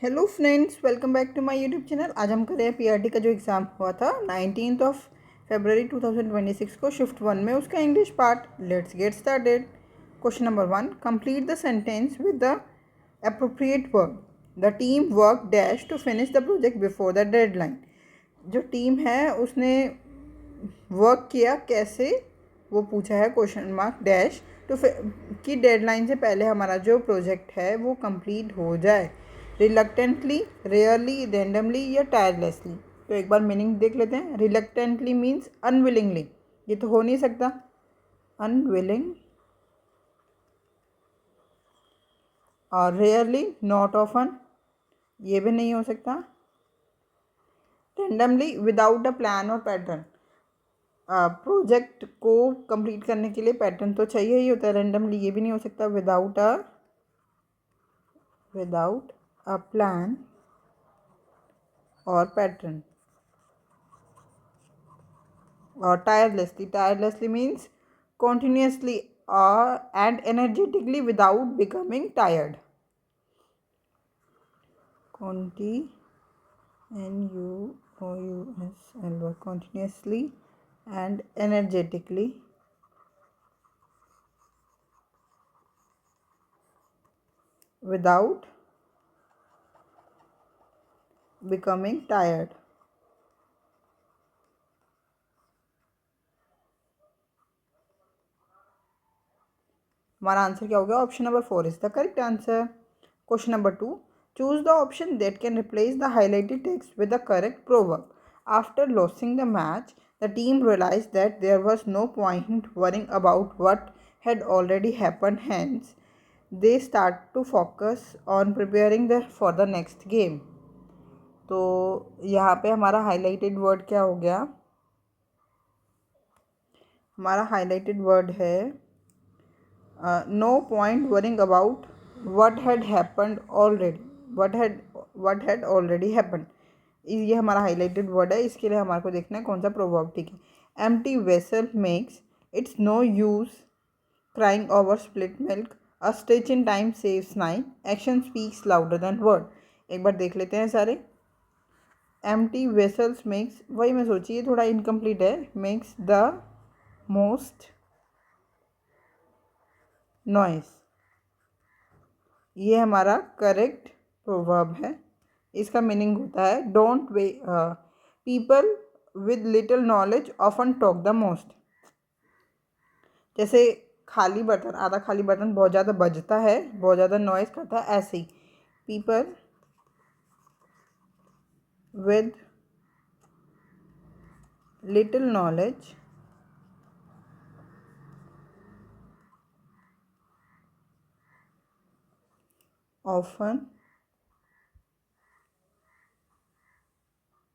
Hello friends, welcome back to my YouTube channel. आज हम कर रहे हैं पीआरटी का जो एग्ज़ाम हुआ था 19 फरवरी 2026 को शिफ्ट 1 में, उसका English part. Let's get started. Question number 1, complete the sentence with the appropriate verb. The team work dash to finish the project before the deadline. जो टीम है उसने वर्क किया कैसे, वो पूछा है क्वेश्चन मार्क डैश तो कि डेडलाइन से पहले हमारा जो प्रोजेक्ट है वो कंप्लीट हो जाए। रिलक्टेंटली, रेयरली, रैंडमली या टायरलेसली। तो एक बार मीनिंग देख लेते हैं। रिलक्टेंटली मीन्स अनविलिंगली, ये तो हो नहीं सकता, अनविलिंग। और रेयरली, नॉट ऑफन, ये भी नहीं हो सकता। रैंडमली, विदाउट अ प्लान और पैटर्न। प्रोजेक्ट को कंप्लीट करने के लिए पैटर्न तो चाहिए ही होता है। रैंडमली ये भी नहीं हो सकता, विदाउट अ प्लान और पैटर्न। और tirelessly means continuously and energetically without becoming tired. Continuously and energetically without becoming tired. हमारा आंसर क्या हो गया? Option number 4 is the correct answer. Question number 2, choose the option that can replace the highlighted text with the correct proverb. After losing the match, the team realized that there was no point worrying about what had already happened. Hence, they start to focus on preparing for the next game. तो यहाँ पे हमारा highlighted word क्या हो गया? हमारा highlighted word है no point worrying about what had happened already. What had already happened, ये हमारा हाईलाइटेड वर्ड है। इसके लिए हमारे को देखना है कौन सा प्रोवर्ब ठीक है। Empty vessel makes it's no use crying over split milk. A stitch in time saves nine. Action speaks louder than word. एक बार देख लेते हैं सारे। एम्प्टी वेसल्स मेक्स, वही मैं सोची, ये थोड़ा इनकम्प्लीट है। मेक्स द मोस्ट नॉइस, ये हमारा करेक्ट प्रोवर्ब है। इसका मीनिंग होता है don't way people with little knowledge often talk the most. जैसे खाली बर्तन, आधा खाली बर्तन बहुत ज़्यादा बजता है, बहुत ज़्यादा नॉइज़ करता है, ऐसे ही people with little knowledge often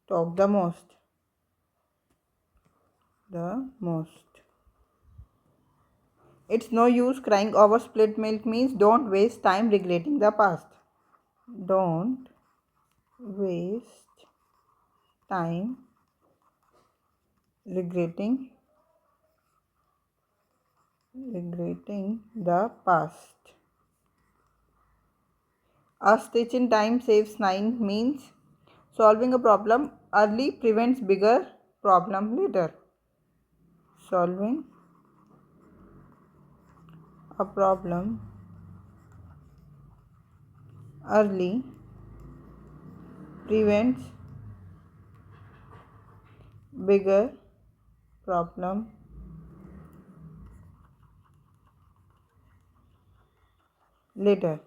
talk the most. It's no use crying over split milk means don't waste time regretting the past. Don't waste time regretting the past. A stitch in time saves nine means solving a problem early prevents bigger problem later. Solving a problem early prevents bigger problem later.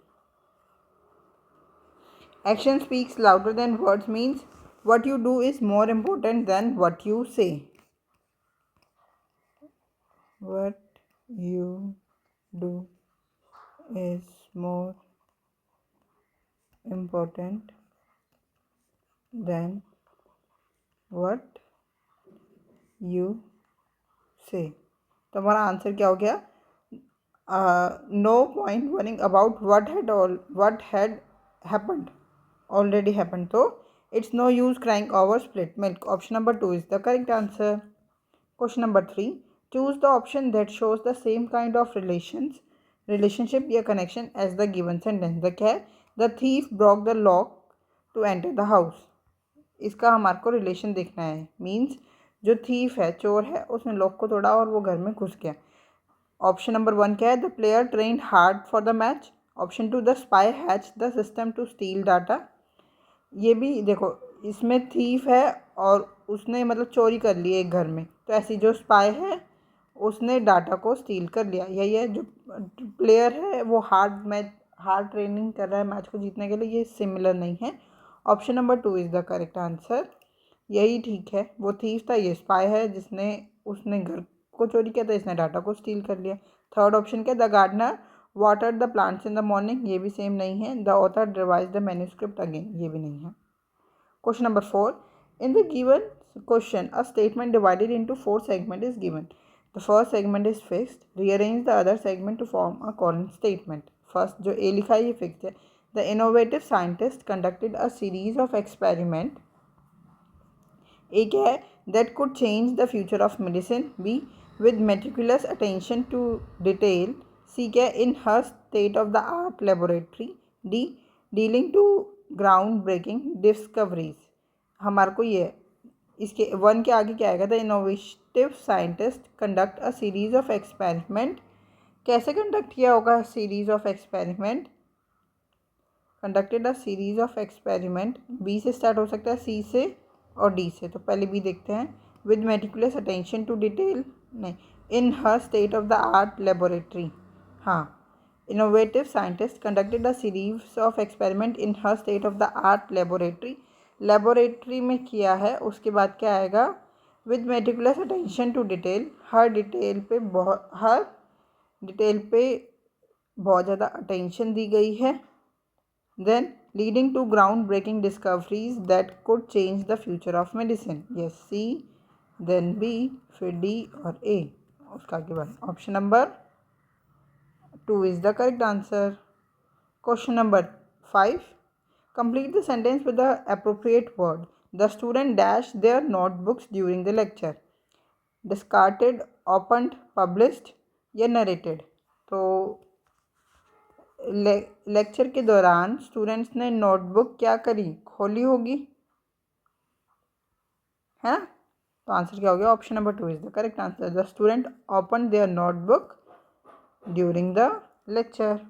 Action speaks louder than words means what you do is more important than what you say. What you do is more important than what you say. तो हमारा answer क्या हो गया? No point worrying about what had happened already happened. तो it's no use crying over split milk. Option number 2 is the correct answer. Question number 3, choose the option that shows the same kind of relationship या connection as the given sentence. The क्या है? The thief broke the lock to enter the house. इसका हमारे को relation देखना है। Means जो thief है, चोर है, उसने लॉक को तोड़ा और वो घर में घुस गया। ऑप्शन नंबर 1 क्या है? The player train hard for the match. Option 2 the spy hatch the system to steal data. ये भी देखो, इसमें थीफ है और उसने मतलब चोरी कर ली एक घर में, तो ऐसी जो स्पाई है उसने डाटा को स्टील कर लिया। यही है। जो प्लेयर है वो हार्ड ट्रेनिंग कर रहा है मैच को जीतने के लिए, ये सिमिलर नहीं है। Option number 2 is the correct answer. यही ठीक है। वो थीफ था, ये स्पाई है जिसने उसने घर को चोरी किया था, इसने डाटा को स्टील कर लिया। थर्ड ऑप्शन क्या? The gardener water the plants in the morning. ये भी सेम नहीं है। The author revise the manuscript again. ये भी नहीं है। Question number 4. In the given question, a statement divided into 4 segments is given. The first segment is fixed. Rearrange the other segment to form a current statement. First जो A लिखा है ये fixed है. The innovative scientist conducted a series of experiment. A क्या है? That could change the future of medicine. B with meticulous attention to detail. C क्या है? In her state of the art laboratory. D dealing to ground breaking discoveries. हमारे को ये इसके 1 के आगे क्या आएगा? The innovative scientist conduct a series of experiment. कैसे कंडक्ट किया होगा? Series of experiment, conducted a series of experiment. B से स्टार्ट हो सकता है, सी से और डी से। तो पहले बी देखते हैं। With meticulous attention to detail नहीं, in her state of the art laboratory. हाँ, innovative scientist conducted a series of experiment in her state of the art laboratory. Laboratory में किया है। उसके बाद क्या आएगा? With meticulous attention to detail. हर डिटेल पे बहुत ज़्यादा अटेंशन दी गई है। Then leading to ground breaking discoveries that could change the future of medicine. Yes, C, then B, फिर डी और ए। उसका आगे बाद option number 2 is the correct answer. Question number 5. Complete the sentence with the appropriate word. The student dashed their notebooks during the lecture. Discarded, opened, published या narrated. तो lecture के दौरान students ने notebook क्या करी? खोली होगी, है ना? तो आंसर क्या हो गया? Option number 2 is the correct answer. The student open there notebook during the lecture.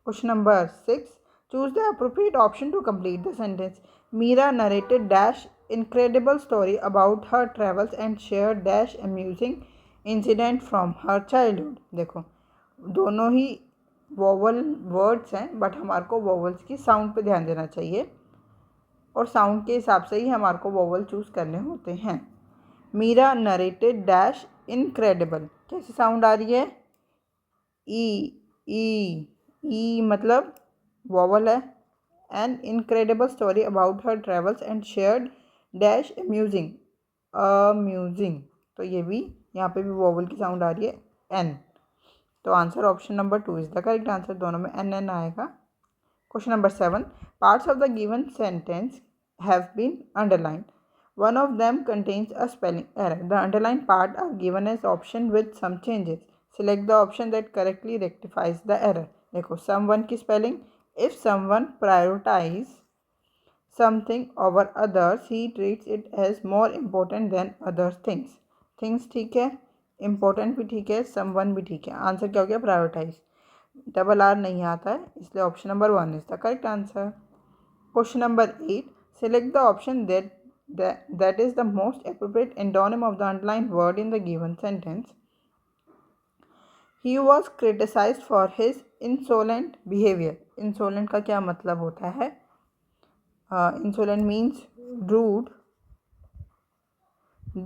Question number 6. Choose the appropriate option to complete the sentence. Meera narrated dash incredible story about her travels and shared dash amusing incident from her childhood. देखो, दोनों ही vowel words हैं, but हमारे को vowels की sound पे ध्यान देना चाहिए और साउंड के हिसाब से ही हमारे को वोवल चूज़ करने होते हैं. Meera narrated dash incredible. कैसी साउंड आ रही है? ई ई मतलब वॉवल है. An incredible story about her travels and shared dash amusing. तो ये भी यहाँ पे भी वॉवल की साउंड आ रही है, एन. तो answer option number 2 is the correct answer. दोनों में एन एन आएगा. Question number 7. Parts of the given sentence have been underlined. One of them contains a spelling error. The underlined part are given as option with some changes. Select the option that correctly rectifies the error. देखो, someone की spelling, if someone prioritize something over others, he treats it as more important than other things. Things ठीक है, important भी ठीक है, someone भी ठीक है. आंसर क्या हो गया? prioritize. डबल आर नहीं आता है, इसलिए option number 1 is the correct answer. Question number 8. Select the option that is the most appropriate endonym of the underlined word in the given sentence. He was criticized for his insolent behavior. Insolent का क्या मतलब होता है? Insolent means rude,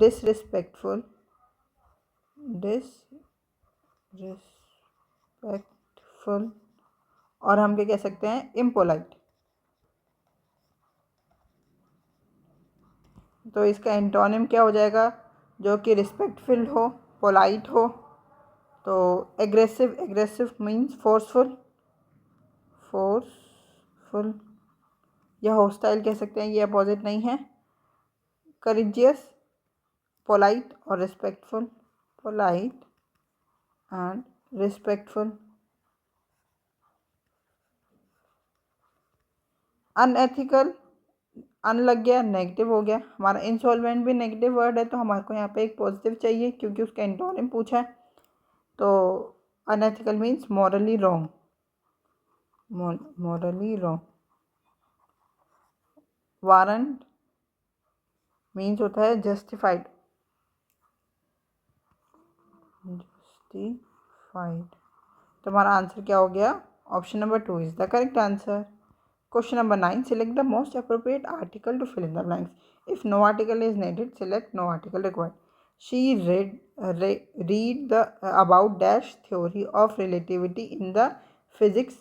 disrespectful, और हम क्या कह सकते हैं? impolite. तो इसका एंटोनिम क्या हो जाएगा? जो कि रिस्पेक्टफुल हो, पोलाइट हो. तो एग्रेसिव मीन्स फोर्सफुल या हॉस्टाइल कह सकते हैं, ये अपोजिट नहीं है. करेजियस, पोलाइट और respectful. Polite and respectful. Unethical, un लग गया, नेगेटिव हो गया। हमारा इंसॉल्वेंट भी नेगेटिव वर्ड है, तो हमारे को यहाँ पे एक पॉजिटिव चाहिए क्योंकि उसका एंटोनिम पूछा है। तो unethical means morally wrong, morally wrong. Warrant means होता है जस्टिफाइड, जस्टिफाइड। तो हमारा आंसर क्या हो गया? Option number 2 is the correct answer. Question number 9. Select the most appropriate article to fill in the blanks. If no article is needed, select no article required. She read the about dash theory of relativity in the physics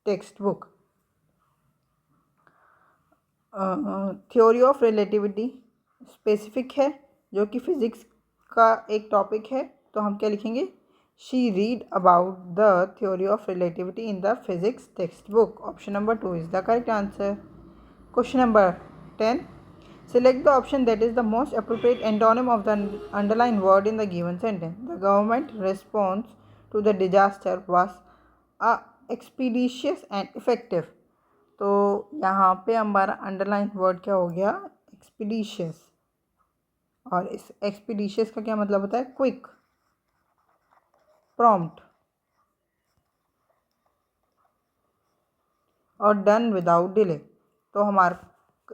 textbook. Theory of relativity specific है, जो कि physics का एक topic है, तो हम क्या लिखेंगे? She read about the theory of relativity in the physics text book. Option number 2 is the correct answer. Question number 10. Select the option that is the most appropriate antonym of the underlined word in the given sentence. The government response to the disaster was expeditious and effective. तो यहाँ पे हमारा underline word क्या हो गया? Expeditious. और इस expeditious का क्या मतलब होता है? क्विक, प्रॉम्प्ट और डन विदाउट डिले। तो हमारा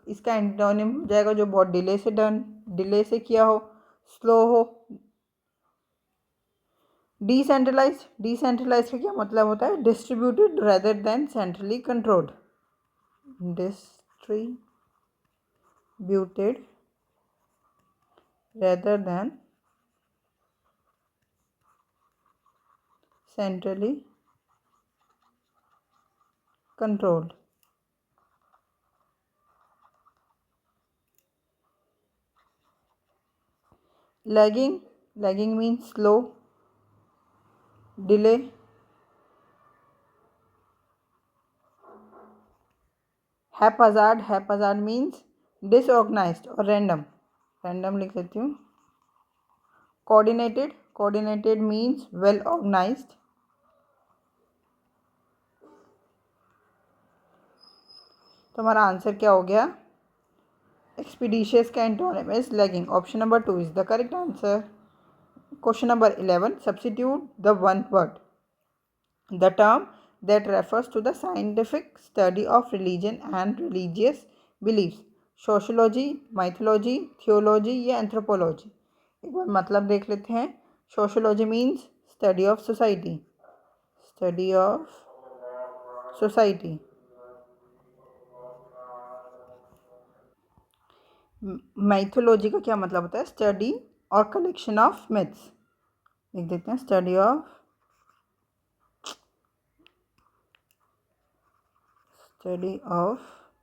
इसका एंटोनिम हो जाएगा जो बहुत डिले से डन, डिले से किया हो, स्लो हो। डिसेंट्रलाइज, डिसेंट्रलाइज का क्या मतलब होता है? Distributed rather than centrally controlled, distributed rather than centrally controlled. Lagging, lagging means slow, delay. Haphazard, haphazard means disorganized और random, random लिख लेती हूँ। Coordinated, coordinated means well organized. तो हमारा आंसर क्या हो गया? एक्सपीडिशियस का antonym is lagging. Option number 2 is the correct answer. Question number 11. Substitute the one word. The term that refers to the scientific study of religion and religious beliefs. Sociology, mythology, theology या anthropology. एक बार मतलब देख लेते हैं। Sociology means study of society, study of society. Mythology का क्या मतलब होता है? स्टडी और कलेक्शन ऑफ मिथ्स। लिख देते हैं study of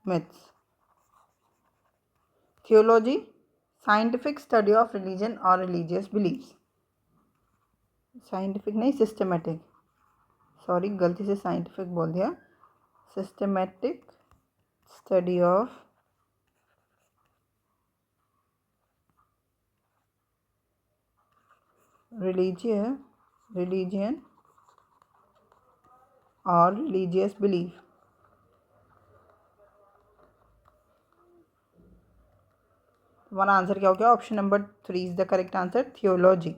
myths. Theology, scientific study of religion or religious beliefs. Scientific नहीं, systematic, सॉरी गलती से scientific बोल दिया। systematic study of religion or religious belief. हमारा आंसर क्या हो गया? Option number 3 is the correct answer, theology.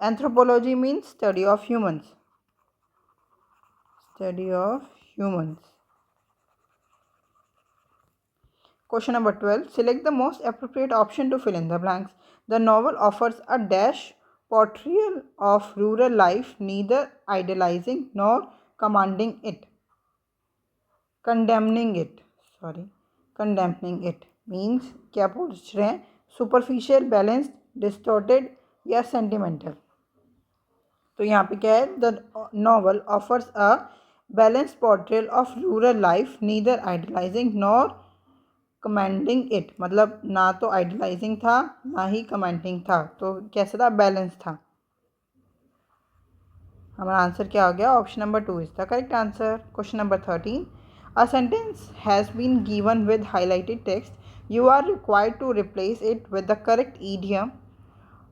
Anthropology means study of humans, study of humans. Question number 12. Select the most appropriate option to fill in the blanks. The novel offers a dash portrayal of rural life, neither idealizing nor commanding it. Condemning it. Sorry. Condemning it means क्या पूछ रहे हैं? Superficial, balanced, distorted या sentimental. तो यहाँ पे क्या है? The novel offers a balanced portrayal of rural life, neither idealizing nor commending it. मतलब ना तो आइडलाइजिंग था ना ही कमेंटिंग था, तो कैसा था? बैलेंस था। हमारा आंसर क्या हो गया? Option number 2 is the correct answer. Question number 13. A sentence has been given with highlighted text. You are required to replace it with the correct idiom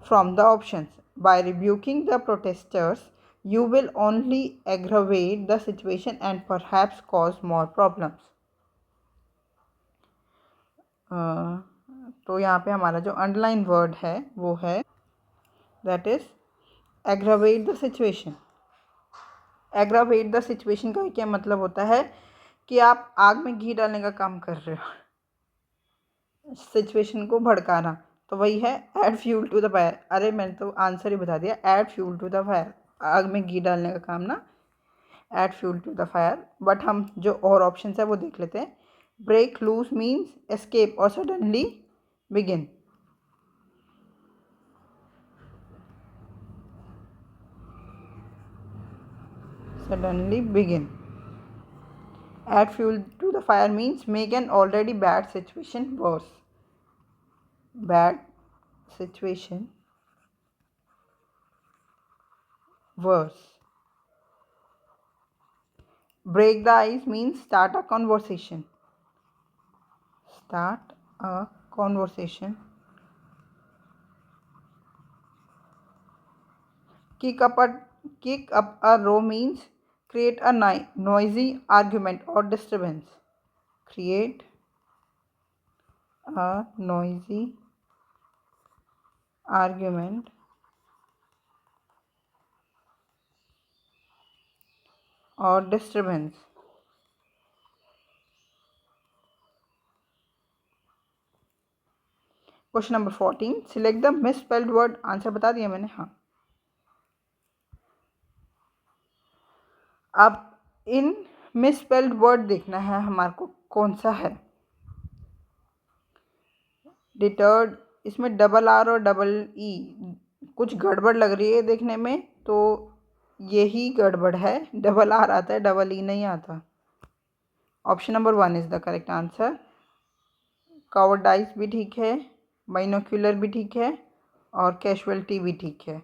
from the options. By rebuking the protesters you will only aggravate the situation and perhaps cause more problems. तो यहाँ पे हमारा जो underline word है वो है that is aggravate the situation. Aggravate the situation का क्या मतलब होता है कि आप आग में घी डालने का काम कर रहे हो, सिचुएशन को भड़काना। तो वही है add fuel to the fire. अरे मैंने तो आंसर ही बता दिया, add fuel to the fire, आग में घी डालने का काम ना, add fuel to the fire. But हम जो और ऑप्शन है वो देख लेते हैं। ब्रेक लूज मीन्स एस्केप और suddenly begin. Suddenly begin. Add fuel to the fire means make an already bad situation worse. Bad situation worse. Break the ice means start a conversation. Start a conversation. Kick up a row means create a noisy argument or disturbance. Create a noisy argument or disturbance. Question number 14, select the misspelled word. Answer बता दिया मैंने, हाँ। अब इन misspelled word देखना है हमारे को कौन सा है। डिटर्ड, इसमें डबल आर और डबल ई कुछ गड़बड़ लग रही है देखने में, तो यही गड़बड़ है, डबल आर आता है डबल ई नहीं आता। Option number 1 is the correct answer. कावर्डाइज भी ठीक है, बाइनोक्यूलर भी ठीक है और कैजुअलिटी भी ठीक है।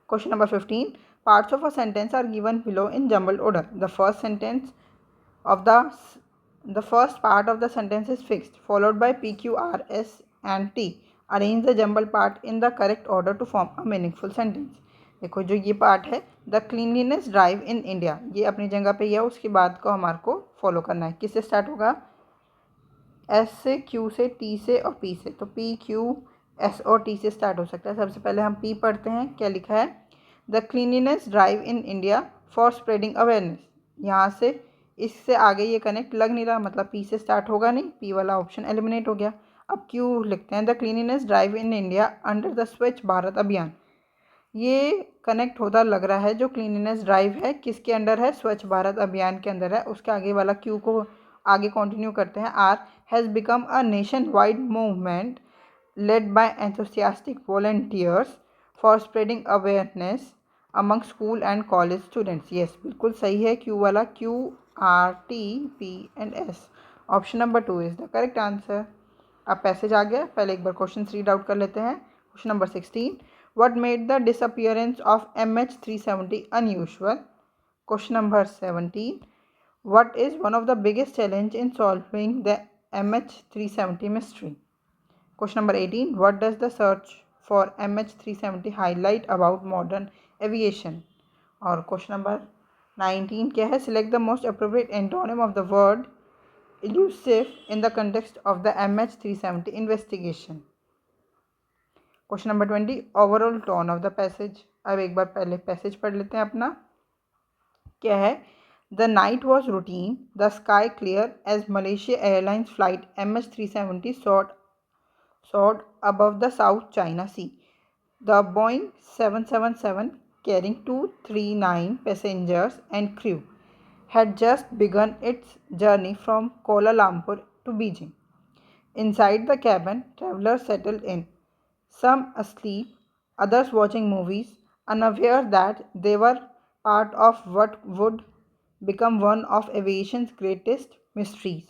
Question number 15, parts of a sentence are given below in jumbled order. The first part of the sentence is fixed, followed by P, Q, R, S and T. Arrange the jumbled part in the correct order to form a meaningful sentence. देखो जो ये part है, the cleanliness drive in India, ये अपनी जगह पे ही है, उसके बाद को हमारे को फॉलो करना है। किससे स्टार्ट होगा? एस से, क्यू से, टी से और पी से। तो पी, क्यू, एस और टी से स्टार्ट हो सकता है। सबसे पहले हम पी पढ़ते हैं, क्या लिखा है? The cleanliness drive in India for spreading awareness. यहाँ से इससे आगे ये कनेक्ट लग नहीं रहा, मतलब पी से स्टार्ट होगा नहीं, पी वाला ऑप्शन एलिमिनेट हो गया। अब क्यू लिखते हैं, the cleanliness drive in India under the स्वच्छ भारत अभियान। ये कनेक्ट होता लग रहा है, जो क्लीनिनेस ड्राइव है किसके अंडर है? स्वच्छ भारत अभियान के अंदर है। उसके आगे वाला क्यू को आगे कंटिन्यू करते हैं। R has become a nation wide movement led by enthusiastic volunteers for spreading awareness among school and college students. Yes, बिल्कुल सही है क्यू वाला, Q, R, T, P and S. Option number 2 is the correct answer. अब passage आ गया, पहले एक बार question read out कर लेते हैं। Question number 16, what made the disappearance of MH370 unusual? Question number 17, what is one of the biggest challenge in solving the MH370 mystery? Question number 18, what does the search for MH370 highlight about modern aviation? और question number 19 क्या है? Select the most appropriate antonym of the word elusive in the context of the MH370 investigation. Question number 20, overall tone of the passage. अब एक बार पहले passage पढ़ लेते हैं अपना, क्या है? The night was routine, the sky clear as Malaysia Airlines flight MH370 soared above the South China Sea. The Boeing 777, carrying 239 passengers and crew, had just begun its journey from Kuala Lumpur to Beijing. Inside the cabin, travelers settled in, some asleep, others watching movies, unaware that they were part of what would become one of aviation's greatest mysteries.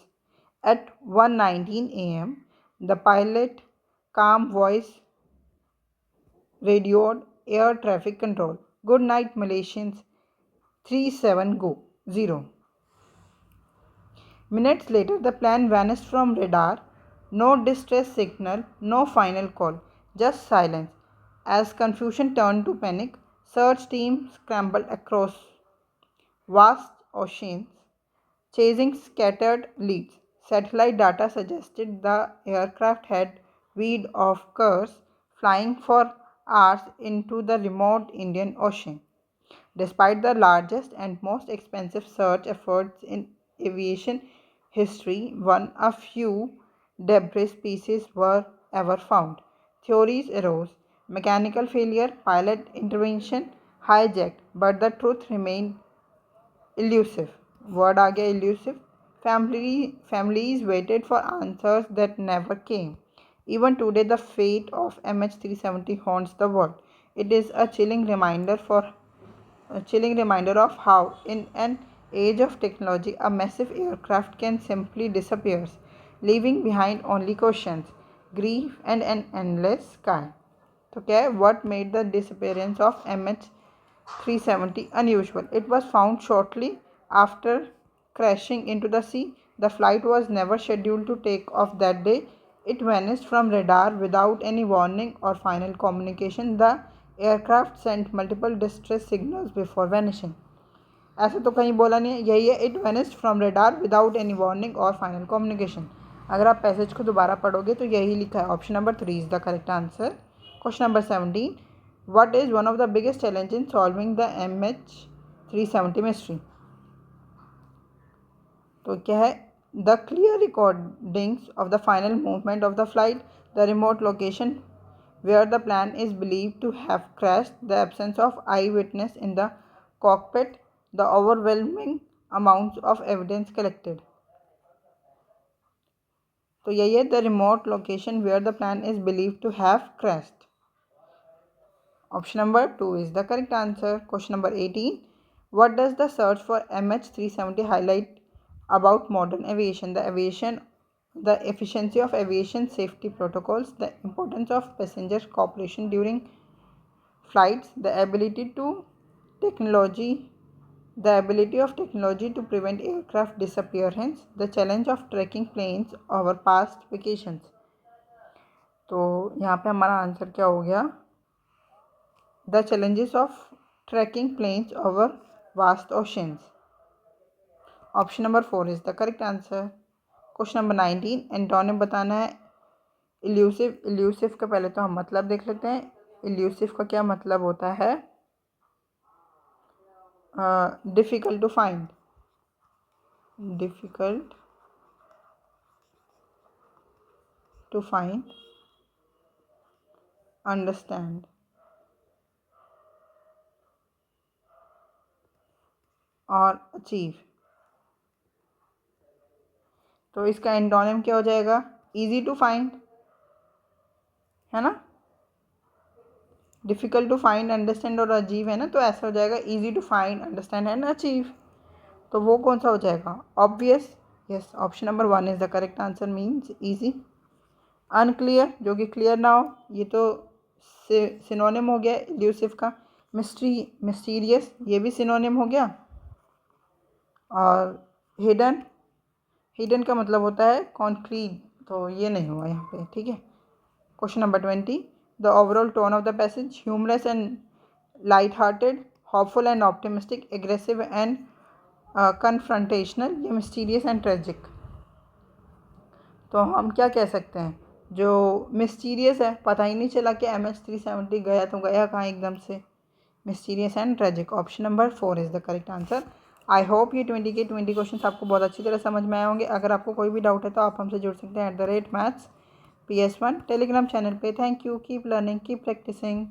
At 1:19 a.m., the pilot calm voice radioed air traffic control. Good night, Malaysians. 37 go 0. Minutes later, the plane vanished from radar. No distress signal, no final call, just silence. As confusion turned to panic, search teams scrambled across vast oceans, chasing scattered leads. Satellite data suggested the aircraft had veered off course, flying for hours into the remote Indian Ocean. Despite the largest and most expensive search efforts in aviation history, one a few debris pieces were ever found. Theories arose: mechanical failure, pilot intervention, hijacked, but the truth remained elusive. Word आ गया elusive. Families waited for answers that never came. Even today, the fate of MH370 haunts the world. It is a chilling reminder of how, in an age of technology, a massive aircraft can simply disappear, leaving behind only questions, grief, and an endless sky. So, what made the disappearance of MH370 unusual? It was found shortly after crashing into the sea. The flight was never scheduled to take off that day. It vanished from radar without any warning or final communication. The aircraft sent multiple distress signals before vanishing. ऐसा तो कहीं बोला नहीं है, यही है, it vanished from radar without any warning और final communication. अगर आप पैसेज को दोबारा पढ़ोगे तो यही लिखा है. Option number 3 is the correct answer. Question number 17. What is one of the biggest challenge in solving the MH370 mystery? तो क्या है? The clear recordings of the final movement of the flight, the remote location where the plane is believed to have crashed, the absence of eyewitness in the cockpit, the overwhelming amounts of evidence collected. तो यही है, the remote location where the plane is believed to have crashed. Option number 2 is the correct answer. Question number 18. What does the search for MH370 highlight about modern aviation? The efficiency of aviation safety protocols, the importance of passenger cooperation during flights, the ability of technology to prevent aircraft disappearance, the challenge of tracking planes over past vacations. तो यहाँ पे हमारा answer क्या हो गया? The challenges of tracking planes over vast oceans. Option number 4 is the correct answer. Question number 19. Antonym बताना है. Elusive का पहले तो हम मतलब देख लेते हैं. इल्यूसिव का क्या मतलब होता है? डिफ़िकल्ट टू फाइंड, अंडरस्टैंड और अचीव. तो इसका एंटोनिम क्या हो जाएगा? इजी टू फाइंड, है ना? डिफ़िकल्ट टू फाइंड, अंडरस्टैंड और अचीव है ना, तो ऐसा हो जाएगा easy to find, understand and achieve. तो वो कौन सा हो जाएगा? Obvious. Yes, option number 1 is the correct answer, means easy. Unclear, जो कि क्लियर ना हो, ये तो सिनोनिम हो गया इल्यूसिव का. मिस्टीरियस, ये भी सिनोनिम हो गया. और हिडन का मतलब होता है कॉन्क्रीट, तो ये नहीं हुआ यहाँ पे. ठीक है. Question number 20. The overall tone of the passage, humorous and light hearted, hopeful and optimistic, aggressive and confrontational, या मिस्टीरियस एंड ट्रेजिक. तो हम क्या कह सकते हैं? जो मिस्टीरियस है, पता ही नहीं चला कि MH370 गया तो गया कहाँ एकदम से. Mysterious and tragic. Option number 4 is the correct answer. I hope ये 20 के 20 क्वेश्चन आपको बहुत अच्छी तरह समझ में आए होंगे. अगर आपको कोई भी डाउट है तो आप हमसे जुड़ सकते हैं @maths PS1 टेलीग्राम चैनल पे. Thank you. Keep learning, keep practising.